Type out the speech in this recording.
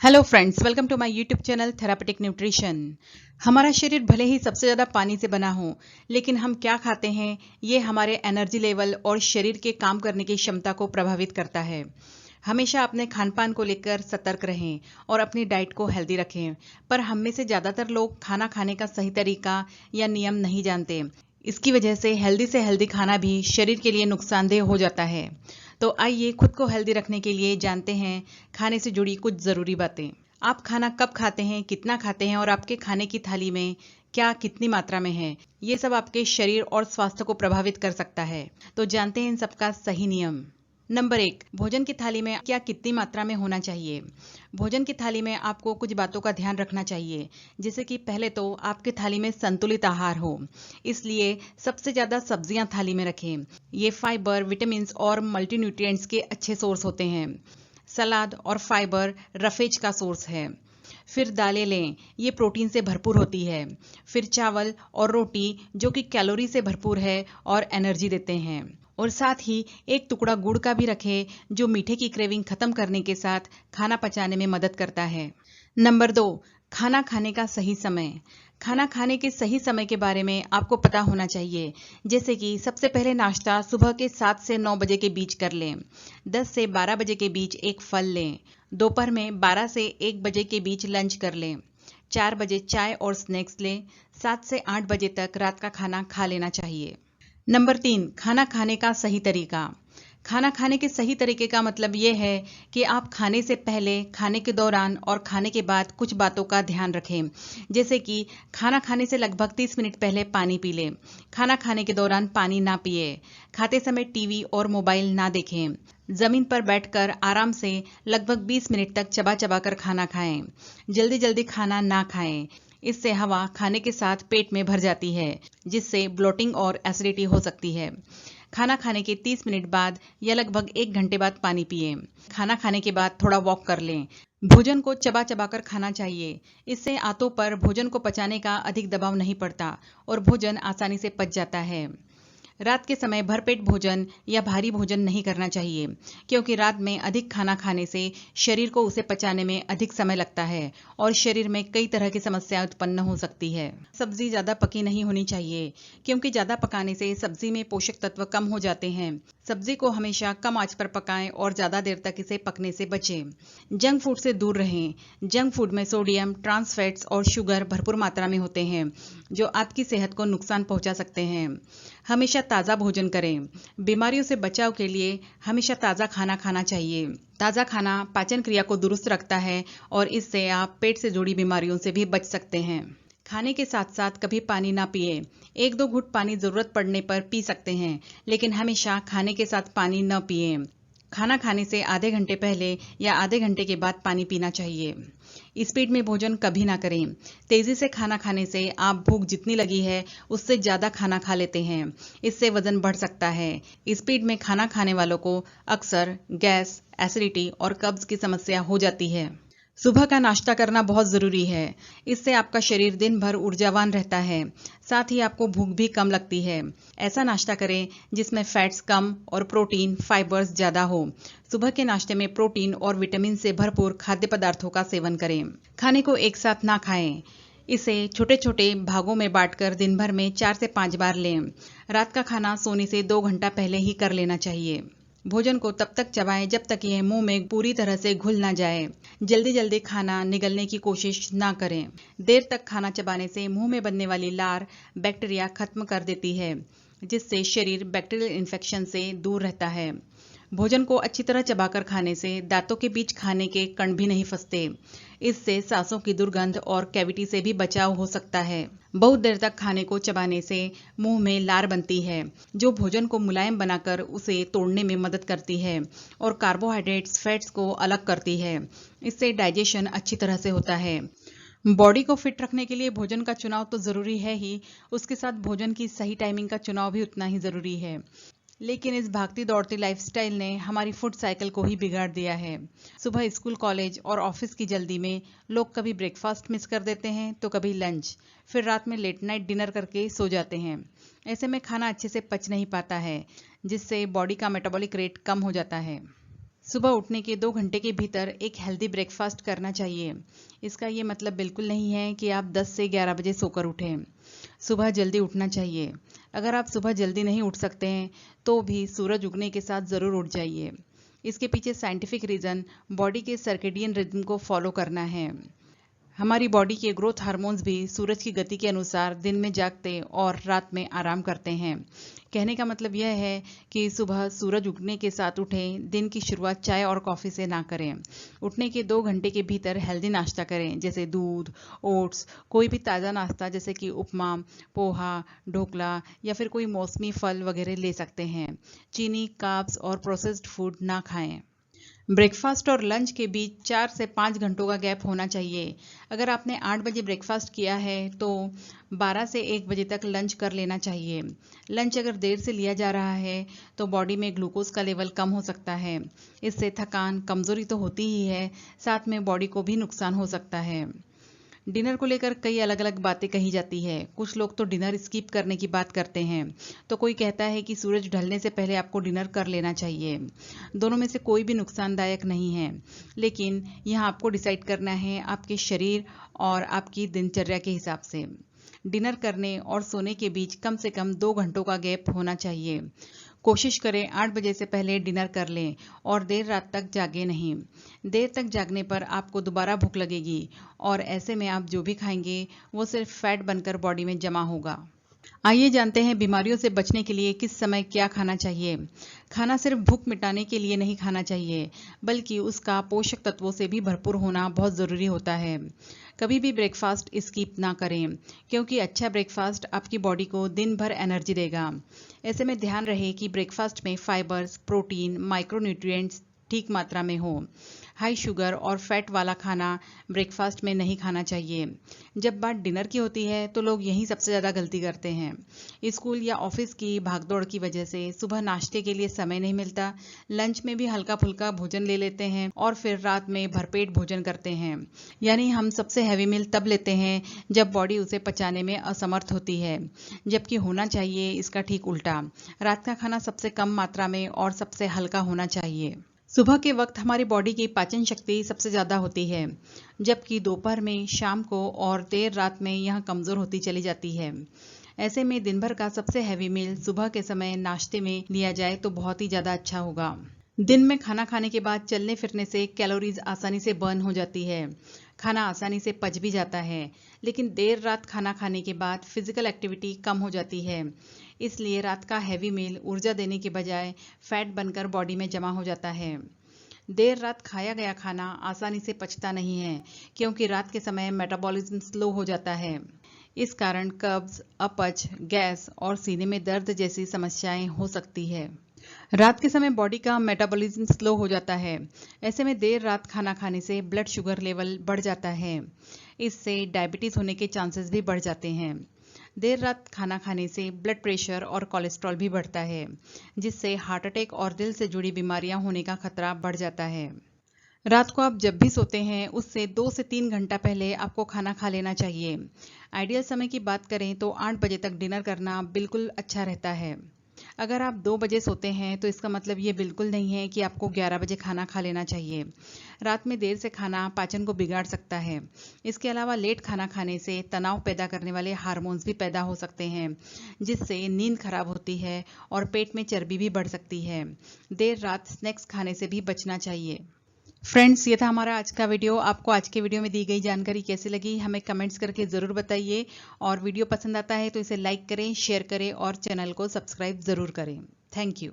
Hello friends, welcome to my YouTube channel therapeutic nutrition. हमारा शरीर भले ही सबसे ज़्यादा पानी से बना हो, लेकिन हम क्या खाते हैं ये हमारे एनर्जी लेवल और शरीर के काम करने की क्षमता को प्रभावित करता है। हमेशा अपने खान पान को लेकर सतर्क रहें और अपनी डाइट को हेल्दी रखें। पर हम में से ज़्यादातर लोग खाना खाने का सही तरीका या नियम नहीं जानते। इसकी वजह से हेल्दी खाना भी शरीर के लिए नुकसानदेह हो जाता है। तो आइए खुद को हेल्दी रखने के लिए जानते हैं खाने से जुड़ी कुछ ज़रूरी बातें। आप खाना कब खाते हैं, कितना खाते हैं और आपके खाने की थाली में क्या कितनी मात्रा में है, ये सब आपके शरीर और स्वास्थ्य को प्रभावित कर सकता है। तो जानते हैं इन सबका सही नियम। नंबर 1, भोजन की थाली में क्या कितनी मात्रा में होना चाहिए। भोजन की थाली में आपको कुछ बातों का ध्यान रखना चाहिए, जैसे कि पहले तो आपकी थाली में संतुलित आहार हो, इसलिए सबसे ज़्यादा सब्जियां थाली में रखें। ये फाइबर, विटामिन्स और मल्टीन्यूट्रिएंट्स के अच्छे सोर्स होते हैं। सलाद और फाइबर रफेज का सोर्स है। फिर दालें लें, ये प्रोटीन से भरपूर होती है। फिर चावल और रोटी जो कि कैलोरी से भरपूर है और एनर्जी देते हैं। और साथ ही एक टुकड़ा गुड़ का भी रखें, जो मीठे की क्रेविंग खत्म करने के साथ खाना पचाने में मदद करता है। नंबर 2, खाना खाने का सही समय। खाना खाने के सही समय के बारे में आपको पता होना चाहिए, जैसे कि सबसे पहले नाश्ता सुबह के 7 से 9 बजे के बीच कर लें। 10 से 12 बजे के बीच एक फल लें। दोपहर में 12 से 1 बजे के बीच लंच कर लें। 4 बजे चाय और स्नैक्स लें। 7 से 8 बजे तक रात का खाना खा लेना चाहिए। नंबर 3, खाना खाने का सही तरीका। खाना खाने के सही तरीके का मतलब ये है कि आप खाने से पहले, खाने के दौरान और खाने के बाद कुछ बातों का ध्यान रखें, जैसे कि खाना खाने से लगभग 30 मिनट पहले पानी पी लें। खाना खाने के दौरान पानी ना पिए। खाते समय टीवी और मोबाइल ना देखें। जमीन पर बैठकर आराम से लगभग 20 मिनट तक चबा चबा कर खाना खाएं। जल्दी जल्दी खाना ना खाएं, इससे हवा खाने के साथ पेट में भर जाती है, जिससे ब्लोटिंग और एसिडिटी हो सकती है। खाना खाने के 30 मिनट बाद या लगभग 1 घंटे बाद पानी पिएं। खाना खाने के बाद थोड़ा वॉक कर लें। भोजन को चबा चबा कर खाना चाहिए, इससे आंतों पर भोजन को पचाने का अधिक दबाव नहीं पड़ता और भोजन आसानी से पच जाता है। रात के समय भरपेट भोजन या भारी भोजन नहीं करना चाहिए, क्योंकि रात में अधिक खाना खाने से शरीर को उसे पचाने में अधिक समय लगता है और शरीर में कई तरह की समस्याएं उत्पन्न हो सकती है। सब्जी ज़्यादा पकी नहीं होनी चाहिए, क्योंकि ज़्यादा पकाने से सब्जी में पोषक तत्व कम हो जाते हैं। सब्जी को हमेशा कम आंच पर पकाएं और ज़्यादा देर तक इसे पकने से बचें। जंक फूड से दूर रहें। जंक फूड में सोडियम, ट्रांस फैट्स और शुगर भरपूर मात्रा में होते हैं, जो आपकी सेहत को नुकसान पहुंचा सकते हैं। हमेशा ताज़ा भोजन करें। बीमारियों से बचाव के लिए हमेशा ताज़ा खाना खाना चाहिए। ताज़ा खाना पाचन क्रिया को दुरुस्त रखता है और इससे आप पेट से जुड़ी बीमारियों से भी बच सकते हैं। खाने के साथ साथ कभी पानी ना पिए। 1-2 घूंट पानी जरूरत पड़ने पर पी सकते हैं, लेकिन हमेशा खाने के साथ पानी न पिए। खाना खाने से आधे घंटे पहले या आधे घंटे के बाद पानी पीना चाहिए। स्पीड में भोजन कभी ना करें। तेजी से खाना खाने से आप भूख जितनी लगी है उससे ज़्यादा खाना खा लेते हैं। इससे वजन बढ़ सकता है। स्पीड में खाना खाने वालों को अक्सर गैस, एसिडिटी और कब्ज की समस्या हो जाती है। सुबह का नाश्ता करना बहुत ज़रूरी है। इससे आपका शरीर दिन भर ऊर्जावान रहता है, साथ ही आपको भूख भी कम लगती है। ऐसा नाश्ता करें जिसमें फैट्स कम और प्रोटीन, फाइबर्स ज़्यादा हो। सुबह के नाश्ते में प्रोटीन और विटामिन से भरपूर खाद्य पदार्थों का सेवन करें। खाने को एक साथ ना खाएं। इसे छोटे छोटे भागों में बांटकर दिन भर में 4 से 5 बार लें। रात का खाना सोने से 2 घंटा पहले ही कर लेना चाहिए। भोजन को तब तक चबाएं जब तक यह मुंह में पूरी तरह से घुल ना जाए। जल्दी जल्दी खाना निगलने की कोशिश ना करें। देर तक खाना चबाने से मुंह में बनने वाली लार बैक्टीरिया खत्म कर देती है, जिससे शरीर बैक्टीरियल इन्फेक्शन से दूर रहता है। भोजन को अच्छी तरह चबाकर खाने से दांतों के बीच खाने के कण भी नहीं फंसते। इससे सांसों की दुर्गंध और कैविटी से भी बचाव हो सकता है। बहुत देर तक खाने को चबाने से मुंह में लार बनती है, जो भोजन को मुलायम बनाकर उसे तोड़ने में मदद करती है और कार्बोहाइड्रेट्स, फैट्स को अलग करती है। इससे डाइजेशन अच्छी तरह से होता है। बॉडी को फिट रखने के लिए भोजन का चुनाव तो ज़रूरी है ही, उसके साथ भोजन की सही टाइमिंग का चुनाव भी उतना ही ज़रूरी है। लेकिन इस भागती दौड़ती लाइफस्टाइल ने हमारी फूड साइकिल को ही बिगाड़ दिया है। सुबह स्कूल, कॉलेज और ऑफिस की जल्दी में लोग कभी ब्रेकफास्ट मिस कर देते हैं तो कभी लंच, फिर रात में लेट नाइट डिनर करके सो जाते हैं। ऐसे में खाना अच्छे से पच नहीं पाता है, जिससे बॉडी का मेटाबॉलिक रेट कम हो जाता है। सुबह उठने के 2 घंटे के भीतर एक हेल्दी ब्रेकफास्ट करना चाहिए। इसका ये मतलब बिल्कुल नहीं है कि आप 10 से 11 बजे सोकर उठें। सुबह जल्दी उठना चाहिए। अगर आप सुबह जल्दी नहीं उठ सकते हैं तो भी सूरज उगने के साथ ज़रूर उठ जाइए। इसके पीछे साइंटिफिक रीज़न बॉडी के सर्केडियन रिदम को फॉलो करना है। हमारी बॉडी के ग्रोथ हार्मोन्स भी सूरज की गति के अनुसार दिन में जागते और रात में आराम करते हैं। कहने का मतलब यह है कि सुबह सूरज उगने के साथ उठें। दिन की शुरुआत चाय और कॉफ़ी से ना करें। उठने के 2 घंटे के भीतर हेल्दी नाश्ता करें, जैसे दूध, ओट्स, कोई भी ताज़ा नाश्ता जैसे कि उपमा, पोहा, ढोकला या फिर कोई मौसमी फल वगैरह ले सकते हैं। चीनी, कार्ब्स और प्रोसेस्ड फूड ना खाएं। ब्रेकफास्ट और लंच के बीच 4 से 5 घंटों का गैप होना चाहिए। अगर आपने 8 बजे ब्रेकफास्ट किया है तो 12 से 1 बजे तक लंच कर लेना चाहिए। लंच अगर देर से लिया जा रहा है तो बॉडी में ग्लूकोज का लेवल कम हो सकता है। इससे थकान, कमजोरी तो होती ही है, साथ में बॉडी को भी नुकसान हो सकता है। डिनर को लेकर कई अलग अलग बातें कही जाती है। कुछ लोग तो डिनर स्किप करने की बात करते हैं, तो कोई कहता है कि सूरज ढलने से पहले आपको डिनर कर लेना चाहिए। दोनों में से कोई भी नुकसानदायक नहीं है, लेकिन यहाँ आपको डिसाइड करना है आपके शरीर और आपकी दिनचर्या के हिसाब से। डिनर करने और सोने के बीच कम से कम 2 घंटों का गैप होना चाहिए। कोशिश करें 8 बजे से पहले डिनर कर लें और देर रात तक जागे नहीं। देर तक जागने पर आपको दोबारा भूख लगेगी और ऐसे में आप जो भी खाएंगे वो सिर्फ फैट बनकर बॉडी में जमा होगा। आइए जानते हैं बीमारियों से बचने के लिए किस समय क्या खाना चाहिए। खाना सिर्फ भूख मिटाने के लिए नहीं खाना चाहिए, बल्कि उसका पोषक तत्वों से भी भरपूर होना बहुत ज़रूरी होता है। कभी भी ब्रेकफास्ट स्किप ना करें, क्योंकि अच्छा ब्रेकफास्ट आपकी बॉडी को दिन भर एनर्जी देगा। ऐसे में ध्यान रहे कि ब्रेकफास्ट में फाइबर्स, प्रोटीन, माइक्रोन्यूट्रिएंट्स ठीक मात्रा में हो। हाई शुगर और फैट वाला खाना ब्रेकफास्ट में नहीं खाना चाहिए। जब बात डिनर की होती है तो लोग यही सबसे ज़्यादा गलती करते हैं। स्कूल या ऑफिस की भागदौड़ की वजह से सुबह नाश्ते के लिए समय नहीं मिलता। लंच में भी हल्का फुल्का भोजन ले लेते हैं और फिर रात में भरपेट भोजन करते हैं। यानी हम सबसे हैवी मील तब लेते हैं जब बॉडी उसे पचाने में असमर्थ होती है, जबकि होना चाहिए इसका ठीक उल्टा। रात का खाना सबसे कम मात्रा में और सबसे हल्का होना चाहिए। सुबह के वक्त हमारी बॉडी की पाचन शक्ति सबसे ज़्यादा होती है, जबकि दोपहर में, शाम को और देर रात में यह कमज़ोर होती चली जाती है। ऐसे में दिन भर का सबसे हैवी मील सुबह के समय नाश्ते में लिया जाए तो बहुत ही ज़्यादा अच्छा होगा। दिन में खाना खाने के बाद चलने फिरने से कैलोरीज आसानी से बर्न हो जाती है। खाना आसानी से पच भी जाता है, लेकिन देर रात खाना खाने के बाद फिजिकल एक्टिविटी कम हो जाती है। इसलिए रात का हैवी मील ऊर्जा देने के बजाय फैट बनकर बॉडी में जमा हो जाता है। देर रात खाया गया खाना आसानी से पचता नहीं है, क्योंकि रात के समय मेटाबॉलिज्म स्लो हो जाता है। इस कारण कब्ज, अपच, गैस और सीने में दर्द जैसी समस्याएं हो सकती है। रात के समय बॉडी का मेटाबॉलिज्म स्लो हो जाता है। ऐसे में देर रात खाना खाने से ब्लड शुगर लेवल बढ़ जाता है। इससे डायबिटीज होने के चांसेस भी बढ़ जाते हैं। देर रात खाना खाने से ब्लड प्रेशर और कोलेस्ट्रॉल भी बढ़ता है, जिससे हार्ट अटैक और दिल से जुड़ी बीमारियां होने का खतरा बढ़ जाता है। रात को आप जब भी सोते हैं उससे 2 से 3 घंटा पहले आपको खाना खा लेना चाहिए। आइडियल समय की बात करें तो 8 बजे तक डिनर करना बिल्कुल अच्छा रहता है। अगर आप 2 बजे सोते हैं तो इसका मतलब ये बिल्कुल नहीं है कि आपको 11 बजे खाना खा लेना चाहिए। रात में देर से खाना पाचन को बिगाड़ सकता है। इसके अलावा लेट खाना खाने से तनाव पैदा करने वाले हार्मोन्स भी पैदा हो सकते हैं, जिससे नींद खराब होती है और पेट में चर्बी भी बढ़ सकती है। देर रात स्नैक्स खाने से भी बचना चाहिए। फ्रेंड्स, ये था हमारा आज का वीडियो। आपको आज के वीडियो में दी गई जानकारी कैसी लगी हमें कमेंट्स करके ज़रूर बताइए, और वीडियो पसंद आता है तो इसे लाइक करें, शेयर करें और चैनल को सब्सक्राइब ज़रूर करें। Thank you.